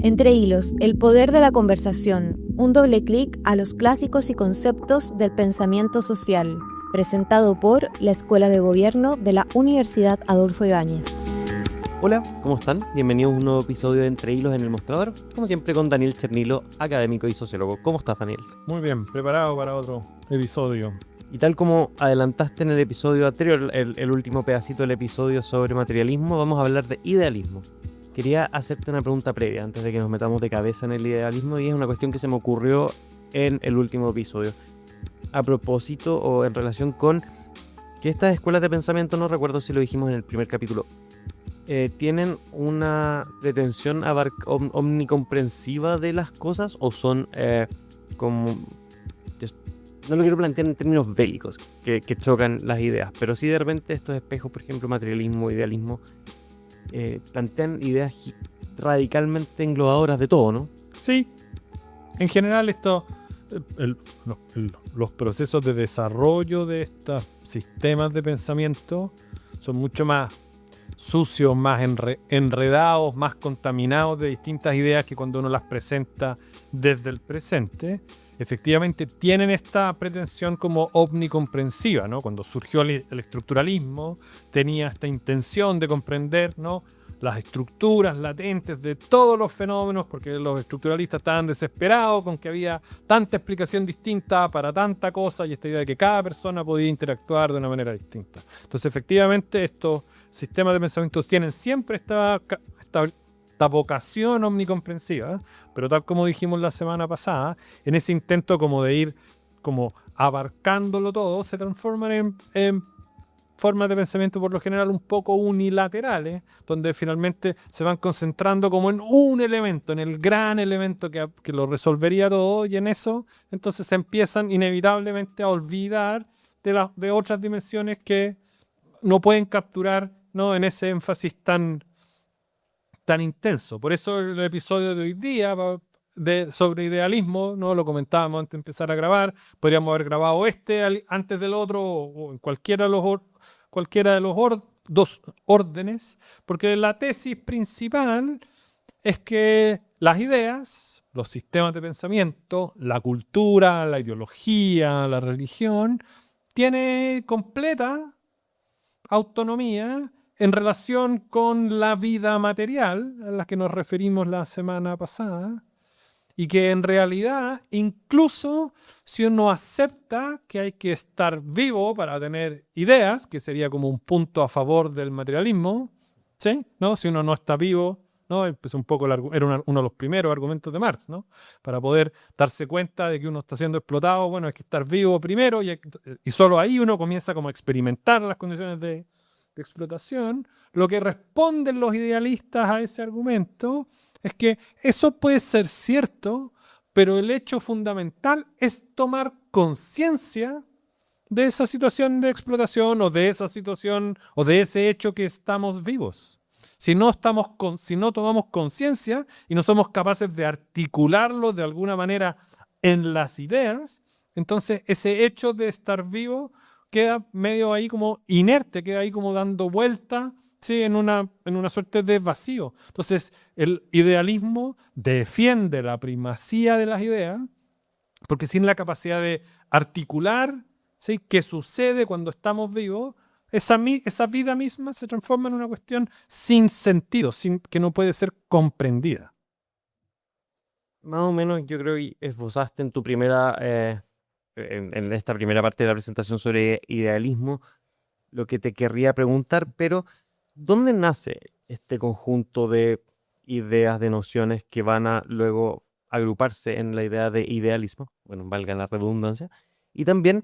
Entre hilos, el poder de la conversación, un doble clic a los clásicos y conceptos del pensamiento social, presentado por la Escuela de Gobierno de la Universidad Adolfo Ibáñez. Hola, ¿cómo están? Bienvenidos a un nuevo episodio de Entre Hilos en el Mostrador, como siempre con Daniel Chernilo, académico y sociólogo. ¿Cómo estás, Daniel? Muy bien, preparado para otro episodio. Y tal como adelantaste en el episodio anterior, el último pedacito del episodio sobre materialismo, vamos a hablar de idealismo. Quería hacerte una pregunta previa antes de que nos metamos de cabeza en el idealismo, y es una cuestión que se me ocurrió en el último episodio. A propósito o en relación con que estas escuelas de pensamiento, no recuerdo si lo dijimos en el primer capítulo, tienen una pretensión omnicomprensiva de las cosas, o son como... No lo quiero plantear en términos bélicos, que chocan las ideas, pero sí de repente estos espejos, por ejemplo, materialismo, idealismo, plantean ideas radicalmente englobadoras de todo, ¿no? Sí, en general los procesos de desarrollo de estos sistemas de pensamiento son mucho más sucios, más enredados, más contaminados de distintas ideas que cuando uno las presenta desde el presente. Efectivamente tienen esta pretensión como omnicomprensiva, ¿no? Cuando surgió el estructuralismo, tenía esta intención de comprender, ¿no?, las estructuras latentes de todos los fenómenos, porque los estructuralistas estaban desesperados con que había tanta explicación distinta para tanta cosa y esta idea de que cada persona podía interactuar de una manera distinta. Entonces, efectivamente, estos sistemas de pensamiento tienen siempre esta vocación omnicomprensiva, pero tal como dijimos la semana pasada, en ese intento como de ir como abarcándolo todo, se transforman en formas de pensamiento por lo general un poco unilaterales, donde finalmente se van concentrando como en un elemento, en el gran elemento que lo resolvería todo, y en eso entonces se empiezan inevitablemente a olvidar de otras dimensiones que no pueden capturar, ¿no?, en ese énfasis tan intenso. Por eso el episodio de hoy día sobre idealismo, ¿no?, lo comentábamos antes de empezar a grabar. Podríamos haber grabado antes del otro, o en cualquiera de los dos órdenes, porque la tesis principal es que las ideas, los sistemas de pensamiento, la cultura, la ideología, la religión, tiene completa autonomía en relación con la vida material a la que nos referimos la semana pasada, y que en realidad, incluso si uno acepta que hay que estar vivo para tener ideas, que sería como un punto a favor del materialismo, ¿sí?, ¿no? Si uno no está vivo, ¿no? Pues un poco era uno de los primeros argumentos de Marx, ¿no? Para poder darse cuenta de que uno está siendo explotado, bueno, hay que estar vivo primero, y solo ahí uno comienza como a experimentar las condiciones de explotación. Lo que responden los idealistas a ese argumento es que eso puede ser cierto, pero el hecho fundamental es tomar conciencia de esa situación de explotación, o de esa situación, o de ese hecho que estamos vivos. Si no tomamos conciencia y no somos capaces de articularlo de alguna manera en las ideas, entonces ese hecho de estar vivo queda medio ahí como inerte, queda ahí como dando vuelta, ¿sí?, en una suerte de vacío. Entonces, el idealismo defiende la primacía de las ideas, porque sin la capacidad de articular, ¿sí?, qué sucede cuando estamos vivos, esa vida misma se transforma en una cuestión sin sentido, que no puede ser comprendida. Más o menos yo creo que esbozaste en tu en esta primera parte de la presentación sobre idealismo lo que te querría preguntar, pero ¿dónde nace este conjunto de ideas, de nociones que van a luego agruparse en la idea de idealismo? Bueno, valga la redundancia. Y también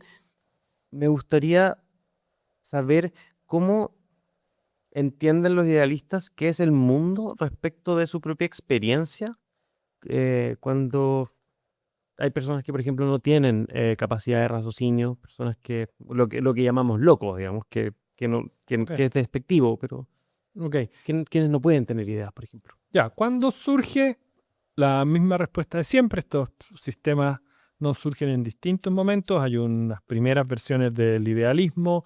me gustaría saber cómo entienden los idealistas qué es el mundo respecto de su propia experiencia, cuando hay personas que, por ejemplo, no tienen capacidad de raciocinio, personas que lo que llamamos locos, digamos, que Okay. es despectivo, pero Okay. quienes no pueden tener ideas, por ejemplo. Ya, cuando surge la misma respuesta de siempre, estos sistemas no surgen en distintos momentos. Hay unas primeras versiones del idealismo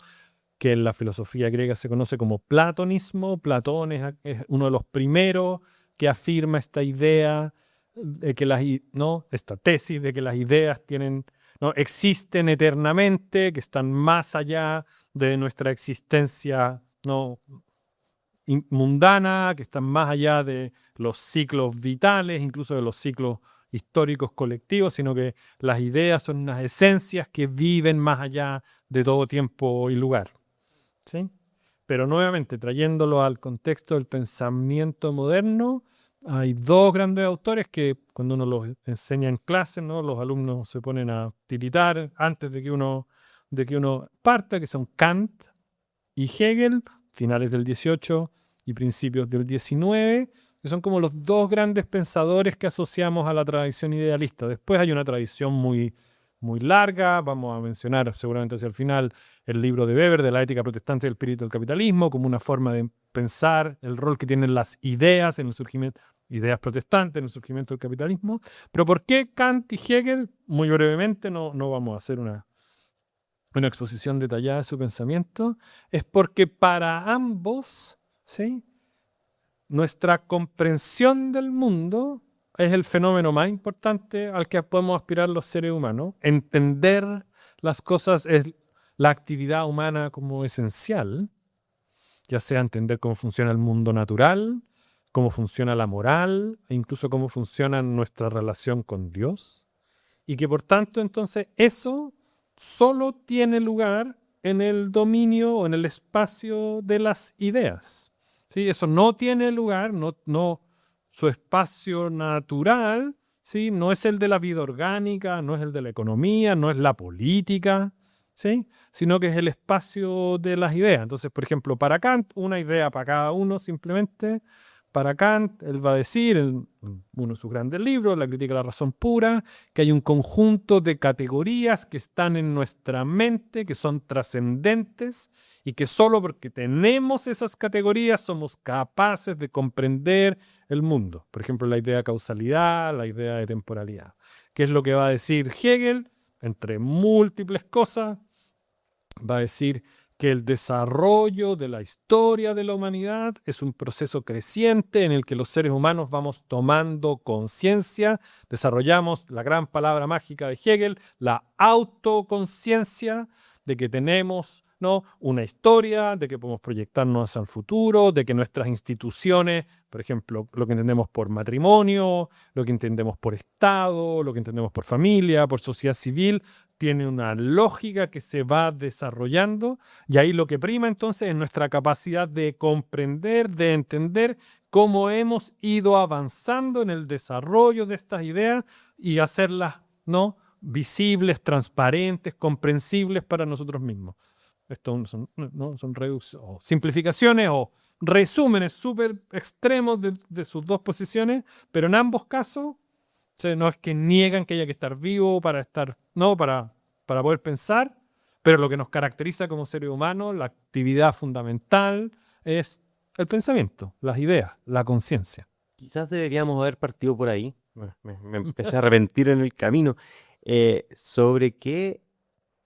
que en la filosofía griega se conoce como platonismo. Platón es uno de los primeros que afirma esta idea de que esta tesis de que las ideas existen eternamente, que están más allá de nuestra existencia mundana, que están más allá de los ciclos vitales, incluso de los ciclos históricos colectivos, sino que las ideas son unas esencias que viven más allá de todo tiempo y lugar. ¿Sí? Pero nuevamente, trayéndolo al contexto del pensamiento moderno, hay dos grandes autores que cuando uno los enseña en clase, ¿no?, los alumnos se ponen a tiritar antes de que uno parta, que son Kant y Hegel, finales del 18 y principios del 19, que son como los dos grandes pensadores que asociamos a la tradición idealista. Después hay una tradición muy, muy larga, vamos a mencionar seguramente hacia el final el libro de Weber, de la ética protestante y el espíritu del capitalismo, como una forma de pensar el rol que tienen las ideas en el surgimiento, ideas protestantes en el surgimiento del capitalismo. Pero ¿por qué Kant y Hegel? Muy brevemente, no vamos a hacer una exposición detallada de su pensamiento. Es porque para ambos, ¿sí?, nuestra comprensión del mundo es el fenómeno más importante al que podemos aspirar los seres humanos. Entender las cosas es la actividad humana como esencial, ya sea entender cómo funciona el mundo natural, cómo funciona la moral, e incluso cómo funciona nuestra relación con Dios. Y que por tanto, entonces, eso solo tiene lugar en el dominio o en el espacio de las ideas. ¿Sí? Eso no tiene lugar, su espacio natural, ¿sí?, no es el de la vida orgánica, no es el de la economía, no es la política, ¿sí?, sino que es el espacio de las ideas. Entonces, por ejemplo, para Kant, una idea para cada uno simplemente. Para Kant, él va a decir en uno de sus grandes libros, La crítica de la razón pura, que hay un conjunto de categorías que están en nuestra mente, que son trascendentes y que solo porque tenemos esas categorías somos capaces de comprender el mundo. Por ejemplo, la idea de causalidad, la idea de temporalidad. ¿Qué es lo que va a decir Hegel? Entre múltiples cosas, va a decir que el desarrollo de la historia de la humanidad es un proceso creciente en el que los seres humanos vamos tomando conciencia, desarrollamos la gran palabra mágica de Hegel, la autoconciencia de que tenemos, ¿no?, una historia, de que podemos proyectarnos hacia el futuro, de que nuestras instituciones, por ejemplo, lo que entendemos por matrimonio, lo que entendemos por Estado, lo que entendemos por familia, por sociedad civil, tiene una lógica que se va desarrollando, y ahí lo que prima entonces es nuestra capacidad de comprender, de entender cómo hemos ido avanzando en el desarrollo de estas ideas y hacerlas, ¿no?, visibles, transparentes, comprensibles para nosotros mismos. Esto son o simplificaciones o resúmenes súper extremos de sus dos posiciones, pero en ambos casos no es que niegan que haya que estar vivo para poder pensar, pero lo que nos caracteriza como seres humanos, la actividad fundamental, es el pensamiento, las ideas, la conciencia. Quizás deberíamos haber partido por ahí. Me empecé a arrepentir en el camino. Sobre qué,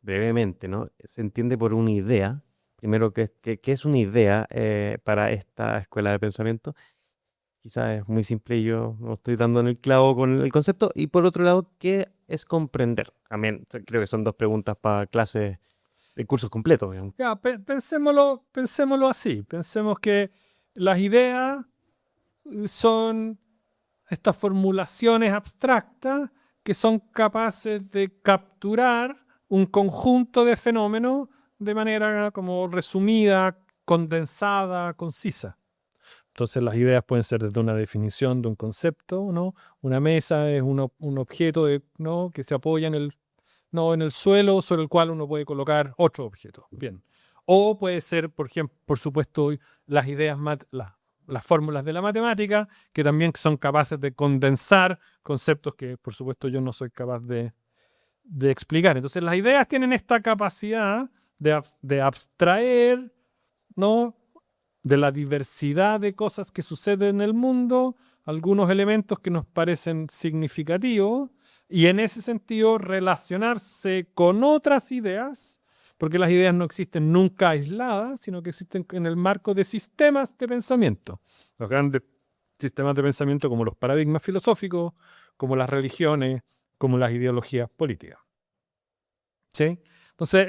brevemente, ¿no?, se entiende por una idea. Primero, ¿qué es una idea para esta escuela de pensamiento? Quizás es muy simple y yo no estoy dando en el clavo con el concepto. Y por otro lado, ¿qué es comprender? También creo que son dos preguntas para clases de cursos completos, digamos. Ya, pensémoslo así. Pensemos que las ideas son estas formulaciones abstractas que son capaces de capturar un conjunto de fenómenos de manera como resumida, condensada, concisa. Entonces las ideas pueden ser desde una definición de un concepto, ¿no? Una mesa es un objeto ¿no?, que se apoya en el suelo sobre el cual uno puede colocar otro objeto. Bien. O puede ser, por ejemplo, por supuesto, las ideas, las fórmulas de la matemática, que también son capaces de condensar conceptos que, por supuesto, yo no soy capaz de explicar. Entonces las ideas tienen esta capacidad de abstraer, ¿no?, de la diversidad de cosas que suceden en el mundo, algunos elementos que nos parecen significativos, y en ese sentido relacionarse con otras ideas, porque las ideas no existen nunca aisladas, sino que existen en el marco de sistemas de pensamiento. Los grandes sistemas de pensamiento como los paradigmas filosóficos, como las religiones, como las ideologías políticas. ¿Sí? Entonces,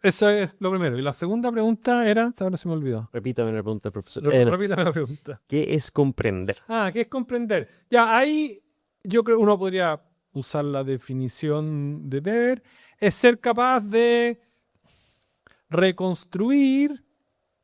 eso es lo primero. Y la segunda pregunta era, ahora se me olvidó. Repítame la pregunta, profesor. Repítame la pregunta. ¿Qué es comprender? ¿Qué es comprender? Ya, ahí yo creo que uno podría usar la definición de Weber, es ser capaz de reconstruir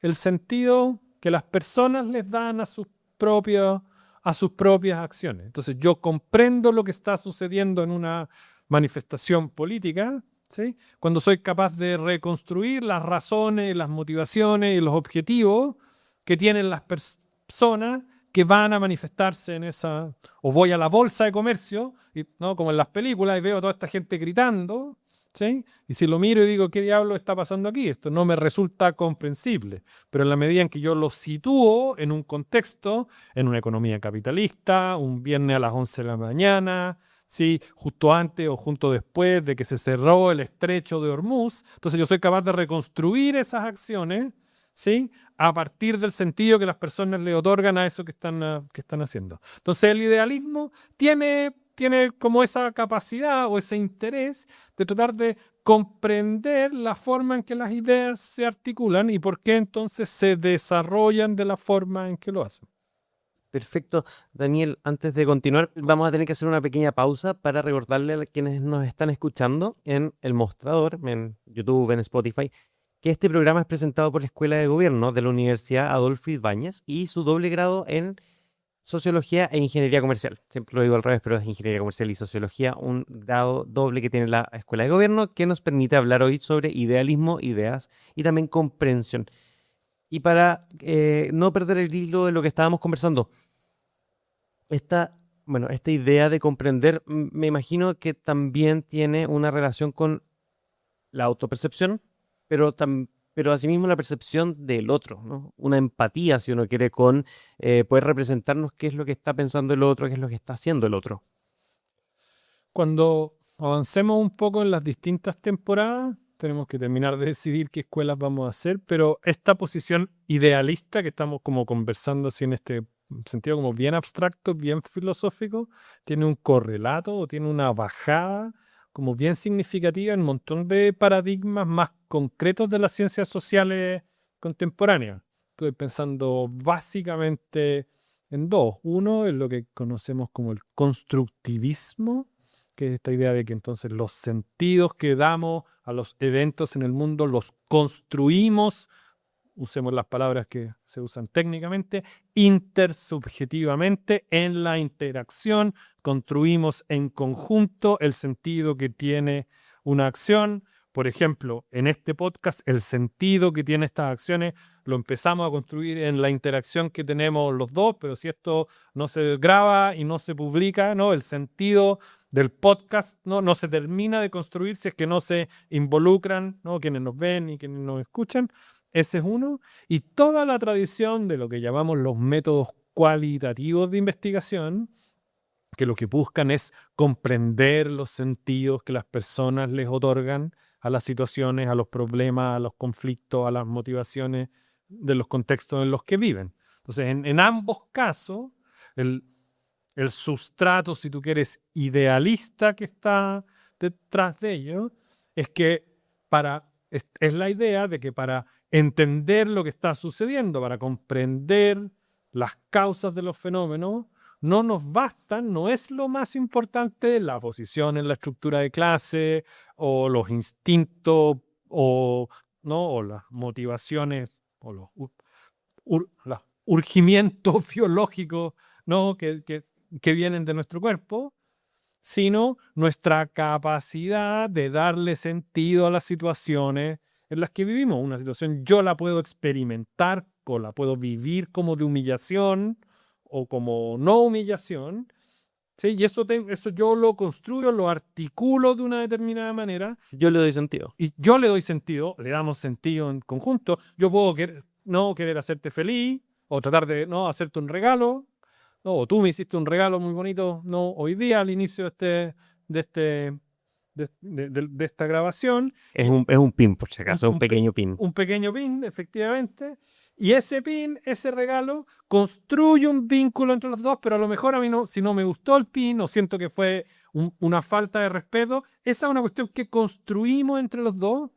el sentido que las personas les dan a sus propias acciones. Entonces, yo comprendo lo que está sucediendo en una manifestación política, ¿sí? Cuando soy capaz de reconstruir las razones, las motivaciones y los objetivos que tienen las personas que van a manifestarse en esa... O voy a la bolsa de comercio, ¿no? Como en las películas, y veo a toda esta gente gritando, ¿sí? Y si lo miro y digo, ¿qué diablo está pasando aquí? Esto no me resulta comprensible. Pero en la medida en que yo lo sitúo en un contexto, en una economía capitalista, un viernes a las 11 de la mañana, ¿sí? Justo antes o justo después de que se cerró el estrecho de Hormuz, entonces yo soy capaz de reconstruir esas acciones, ¿sí? A partir del sentido que las personas le otorgan a eso que están haciendo. Entonces el idealismo tiene como esa capacidad o ese interés de tratar de comprender la forma en que las ideas se articulan y por qué entonces se desarrollan de la forma en que lo hacen. Perfecto. Daniel, antes de continuar, vamos a tener que hacer una pequeña pausa para recordarle a quienes nos están escuchando en El Mostrador, en YouTube, en Spotify, que este programa es presentado por la Escuela de Gobierno de la Universidad Adolfo Ibáñez y su doble grado en Sociología e Ingeniería Comercial. Siempre lo digo al revés, pero es Ingeniería Comercial y Sociología, un grado doble que tiene la Escuela de Gobierno que nos permite hablar hoy sobre idealismo, ideas y también comprensión. Y para no perder el hilo de lo que estábamos conversando, esta idea de comprender, me imagino que también tiene una relación con la autopercepción, pero asimismo la percepción del otro, ¿no? Una empatía, si uno quiere, con poder representarnos qué es lo que está pensando el otro, qué es lo que está haciendo el otro. Cuando avancemos un poco en las distintas temporadas, tenemos que terminar de decidir qué escuelas vamos a hacer, pero esta posición idealista que estamos como conversando así en este sentido como bien abstracto, bien filosófico, tiene un correlato o tiene una bajada como bien significativa en un montón de paradigmas más concretos de las ciencias sociales contemporáneas. Estoy pensando básicamente en dos. Uno es lo que conocemos como el constructivismo, que es esta idea de que entonces los sentidos que damos a los eventos en el mundo los construimos, usemos las palabras que se usan técnicamente, intersubjetivamente en la interacción, construimos en conjunto el sentido que tiene una acción. Por ejemplo, en este podcast, el sentido que tiene estas acciones lo empezamos a construir en la interacción que tenemos los dos, pero si esto no se graba y no se publica, ¿no? El sentido del podcast no se termina de construir si es que no se involucran, ¿no? Quienes nos ven y quienes nos escuchan. Ese es uno. Y toda la tradición de lo que llamamos los métodos cualitativos de investigación, que lo que buscan es comprender los sentidos que las personas les otorgan a las situaciones, a los problemas, a los conflictos, a las motivaciones de los contextos en los que viven. Entonces, en ambos casos, el sustrato, si tú quieres, idealista que está detrás de ello, es que es la idea de que para entender lo que está sucediendo, para comprender las causas de los fenómenos, no nos bastan, no es lo más importante la posición en la estructura de clase o los instintos o las motivaciones o los urgimientos biológicos, ¿no? que vienen de nuestro cuerpo, sino nuestra capacidad de darle sentido a las situaciones en las que vivimos. Una situación yo la puedo experimentar o la puedo vivir como de humillación o como no humillación, ¿sí? Y eso yo lo construyo, lo articulo de una determinada manera. Yo le doy sentido. Y yo le doy sentido, le damos sentido en conjunto. Yo puedo querer hacerte feliz o tratar de hacerte un regalo. No, o tú me hiciste un regalo muy bonito, hoy día al inicio de esta grabación. Es un pin, por si acaso, un pequeño pin. Un pequeño pin, efectivamente. Y ese pin, ese regalo, construye un vínculo entre los dos, pero a lo mejor a mí no, si no me gustó el pin o siento que fue una falta de respeto, esa es una cuestión que construimos entre los dos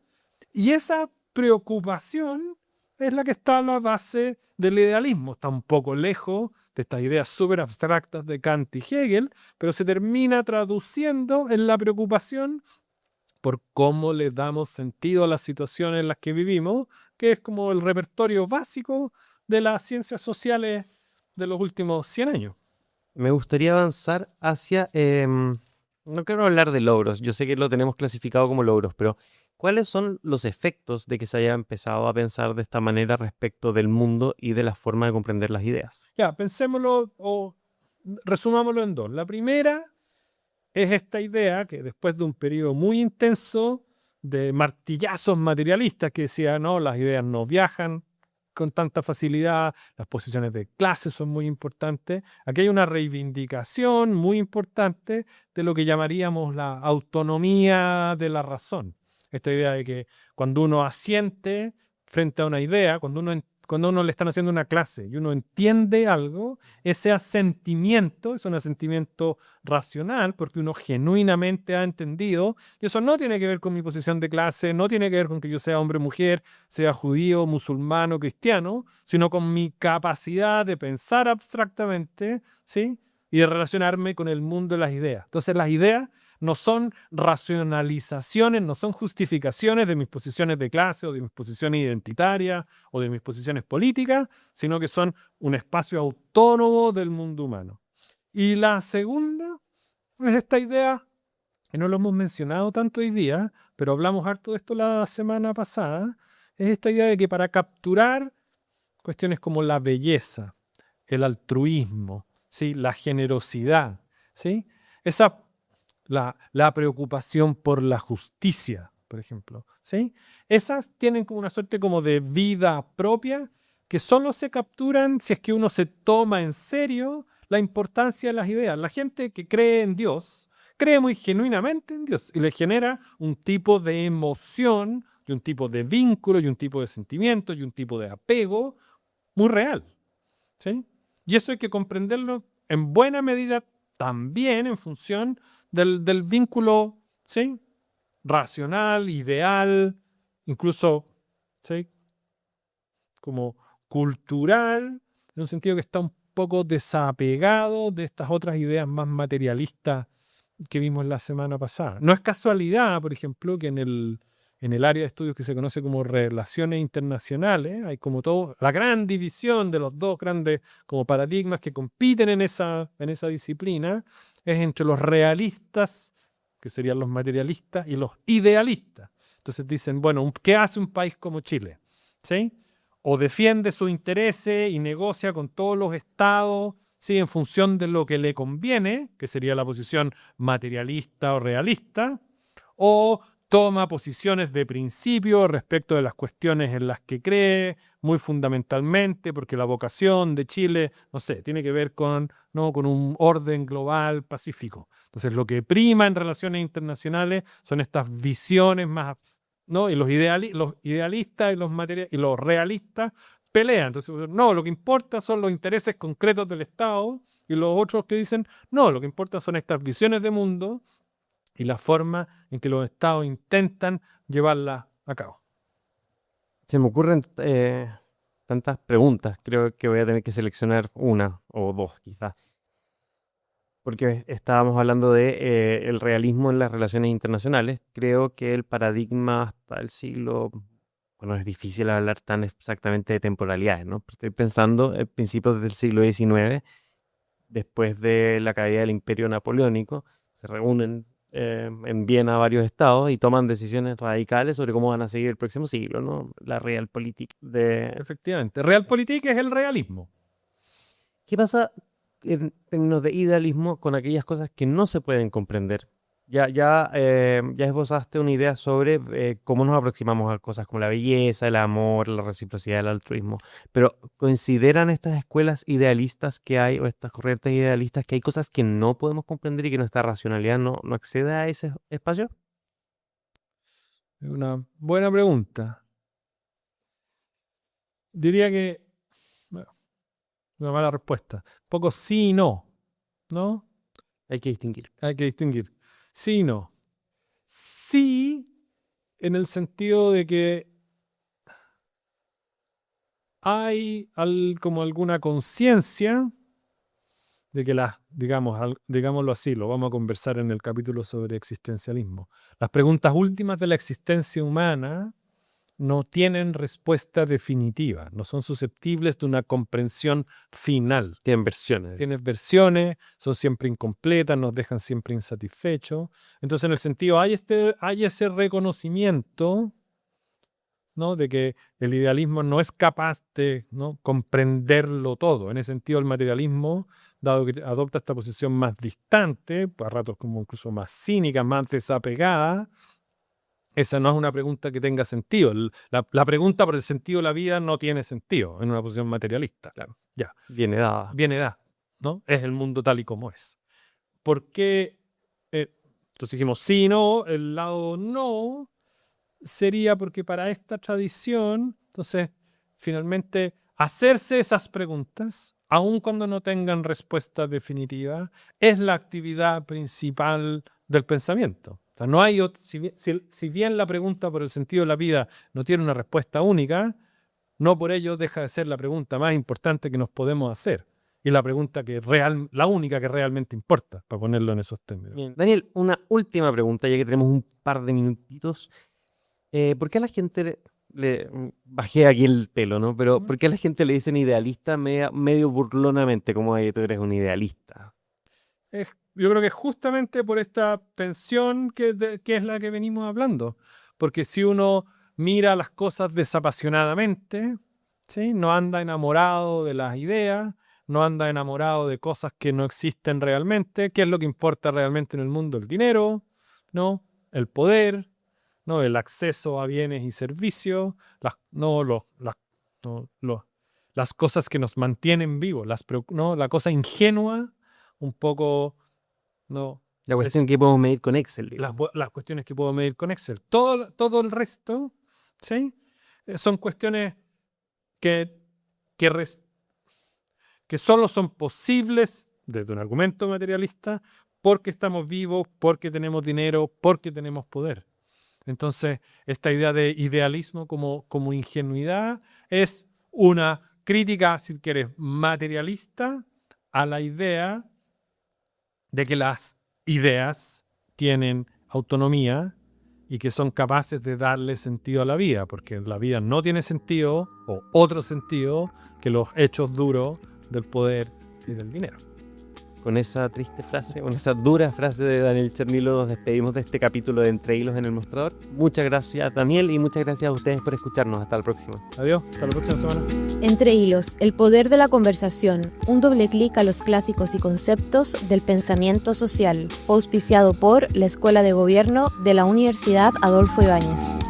y esa preocupación es la que está a la base del idealismo. Está un poco lejos de estas ideas súper abstractas de Kant y Hegel, pero se termina traduciendo en la preocupación por cómo le damos sentido a las situaciones en las que vivimos, que es como el repertorio básico de las ciencias sociales de los últimos 100 años. Me gustaría avanzar hacia... no quiero hablar de logros, yo sé que lo tenemos clasificado como logros, pero ¿cuáles son los efectos de que se haya empezado a pensar de esta manera respecto del mundo y de la forma de comprender las ideas? Ya, pensémoslo o resumámoslo en dos. La primera es esta idea que después de un periodo muy intenso de martillazos materialistas que decía, no, las ideas no viajan con tanta facilidad, las posiciones de clase son muy importantes. Aquí hay una reivindicación muy importante de lo que llamaríamos la autonomía de la razón. Esta idea de que cuando uno asiente frente a una idea, cuando uno le están haciendo una clase y uno entiende algo, ese asentimiento es un asentimiento racional porque uno genuinamente ha entendido, y eso no tiene que ver con mi posición de clase, no tiene que ver con que yo sea hombre o mujer, sea judío, musulmán o cristiano, sino con mi capacidad de pensar abstractamente, ¿sí? Y de relacionarme con el mundo de las ideas. Entonces las ideas no son racionalizaciones, no son justificaciones de mis posiciones de clase o de mis posiciones identitarias o de mis posiciones políticas, sino que son un espacio autónomo del mundo humano. Y la segunda es esta idea, que no lo hemos mencionado tanto hoy día, pero hablamos harto de esto la semana pasada, es esta idea de que para capturar cuestiones como la belleza, el altruismo, ¿sí? La generosidad, ¿sí? La preocupación por la justicia, por ejemplo, ¿sí? Esas tienen como una suerte como de vida propia que solo se capturan si es que uno se toma en serio la importancia de las ideas. La gente que cree en Dios, cree muy genuinamente en Dios y le genera un tipo de emoción y un tipo de vínculo y un tipo de sentimiento y un tipo de apego muy real, ¿sí? Y eso hay que comprenderlo en buena medida también en función del vínculo, ¿sí? Racional, ideal, incluso, ¿sí? Como cultural, en un sentido que está un poco desapegado de estas otras ideas más materialistas que vimos la semana pasada. No es casualidad, por ejemplo, que en el área de estudios que se conoce como relaciones internacionales, hay como todo, la gran división de los dos grandes como paradigmas que compiten en esa disciplina, es entre los realistas, que serían los materialistas, y los idealistas. Entonces dicen, bueno, ¿qué hace un país como Chile? ¿Sí? O defiende sus intereses y negocia con todos los estados, ¿sí? En función de lo que le conviene, que sería la posición materialista o realista, o toma posiciones de principio respecto de las cuestiones en las que cree, muy fundamentalmente, porque la vocación de Chile, no sé, tiene que ver ¿no? con un orden global pacífico. Entonces, lo que prima en relaciones internacionales son estas visiones más, ¿no? Y los idealistas y los realistas pelean. Entonces, no, lo que importa son los intereses concretos del Estado, y los otros que dicen, no, lo que importa son estas visiones de mundo y la forma en que los estados intentan llevarla a cabo. Se me ocurren tantas preguntas, creo que voy a tener que seleccionar una o dos quizás. Porque estábamos hablando de el realismo en las relaciones internacionales. Creo que el paradigma hasta el siglo, bueno, es difícil hablar tan exactamente de temporalidades, ¿no? Estoy pensando en principios del siglo XIX, después de la caída del Imperio Napoleónico, se reúnen en Viena varios estados y toman decisiones radicales sobre cómo van a seguir el próximo siglo, ¿no? La Realpolitik de... Efectivamente. Realpolitik es el realismo. ¿Qué pasa en términos de idealismo con aquellas cosas que no se pueden comprender? Ya esbozaste una idea sobre cómo nos aproximamos a cosas como la belleza, el amor, la reciprocidad, el altruismo. Pero ¿consideran estas escuelas idealistas que hay, o estas corrientes idealistas, que hay cosas que no podemos comprender y que nuestra racionalidad no accede a ese espacio? Es una buena pregunta. diría que, bueno, una mala respuesta. Un poco sí y no, ¿no? Hay que distinguir. Hay que distinguir. Sí y no. Sí, en el sentido de que hay como alguna conciencia de que digámoslo así, lo vamos a conversar en el capítulo sobre existencialismo. Las preguntas últimas de la existencia humana no tienen respuesta definitiva, no son susceptibles de una comprensión final. Tienen versiones. Tienen versiones, son siempre incompletas, nos dejan siempre insatisfechos. Entonces, en el sentido, hay ese reconocimiento, ¿no?, de que el idealismo no es capaz de, ¿no?, comprenderlo todo. En ese sentido, el materialismo, dado que adopta esta posición más distante, a ratos como incluso más cínica, más desapegada, esa no es una pregunta que tenga sentido. La pregunta por el sentido de la vida no tiene sentido en una posición materialista. Claro. Ya. Viene dada. Viene dada, ¿no? Es el mundo tal y como es. ¿Por qué? Entonces dijimos sí, no. El lado no sería porque para esta tradición, entonces, finalmente, hacerse esas preguntas, aun cuando no tengan respuesta definitiva, es la actividad principal del pensamiento. O sea, no hay si bien la pregunta por el sentido de la vida no tiene una respuesta única, no por ello deja de ser la pregunta más importante que nos podemos hacer. Y la pregunta la única que realmente importa, para ponerlo en esos términos. Bien. Daniel, una última pregunta, ya que tenemos un par de minutitos. ¿Por qué a la gente bajé aquí el pelo, ¿no? Pero ¿por qué a la gente le dicen idealista medio burlonamente, como tú eres un idealista? Yo creo que es justamente por esta tensión que es la que venimos hablando. Porque si uno mira las cosas desapasionadamente, ¿sí?, no anda enamorado de las ideas, no anda enamorado de cosas que no existen realmente. ¿Qué es lo que importa realmente en el mundo? El dinero, ¿no?, el poder, ¿no?, el acceso a bienes y servicios, las cosas que nos mantienen vivos, ¿no?, la cosa ingenua, un poco, ¿no? La cuestión que podemos medir con Excel. Las cuestiones que puedo medir con Excel. Todo el resto, ¿sí?, son cuestiones que solo son posibles desde un argumento materialista porque estamos vivos, porque tenemos dinero, porque tenemos poder. Entonces, esta idea de idealismo como ingenuidad es una crítica, si quieres, materialista a la idea de que las ideas tienen autonomía y que son capaces de darle sentido a la vida, porque la vida no tiene sentido o otro sentido que los hechos duros del poder y del dinero. Con esa triste frase, con esa dura frase de Daniel Chernilo, nos despedimos de este capítulo de Entre Hilos en el Mostrador. Muchas gracias, Daniel, y muchas gracias a ustedes por escucharnos. Hasta la próxima. Adiós, hasta la próxima semana. Entre Hilos, el poder de la conversación, un doble clic a los clásicos y conceptos del pensamiento social. Fue auspiciado por la Escuela de Gobierno de la Universidad Adolfo Ibáñez.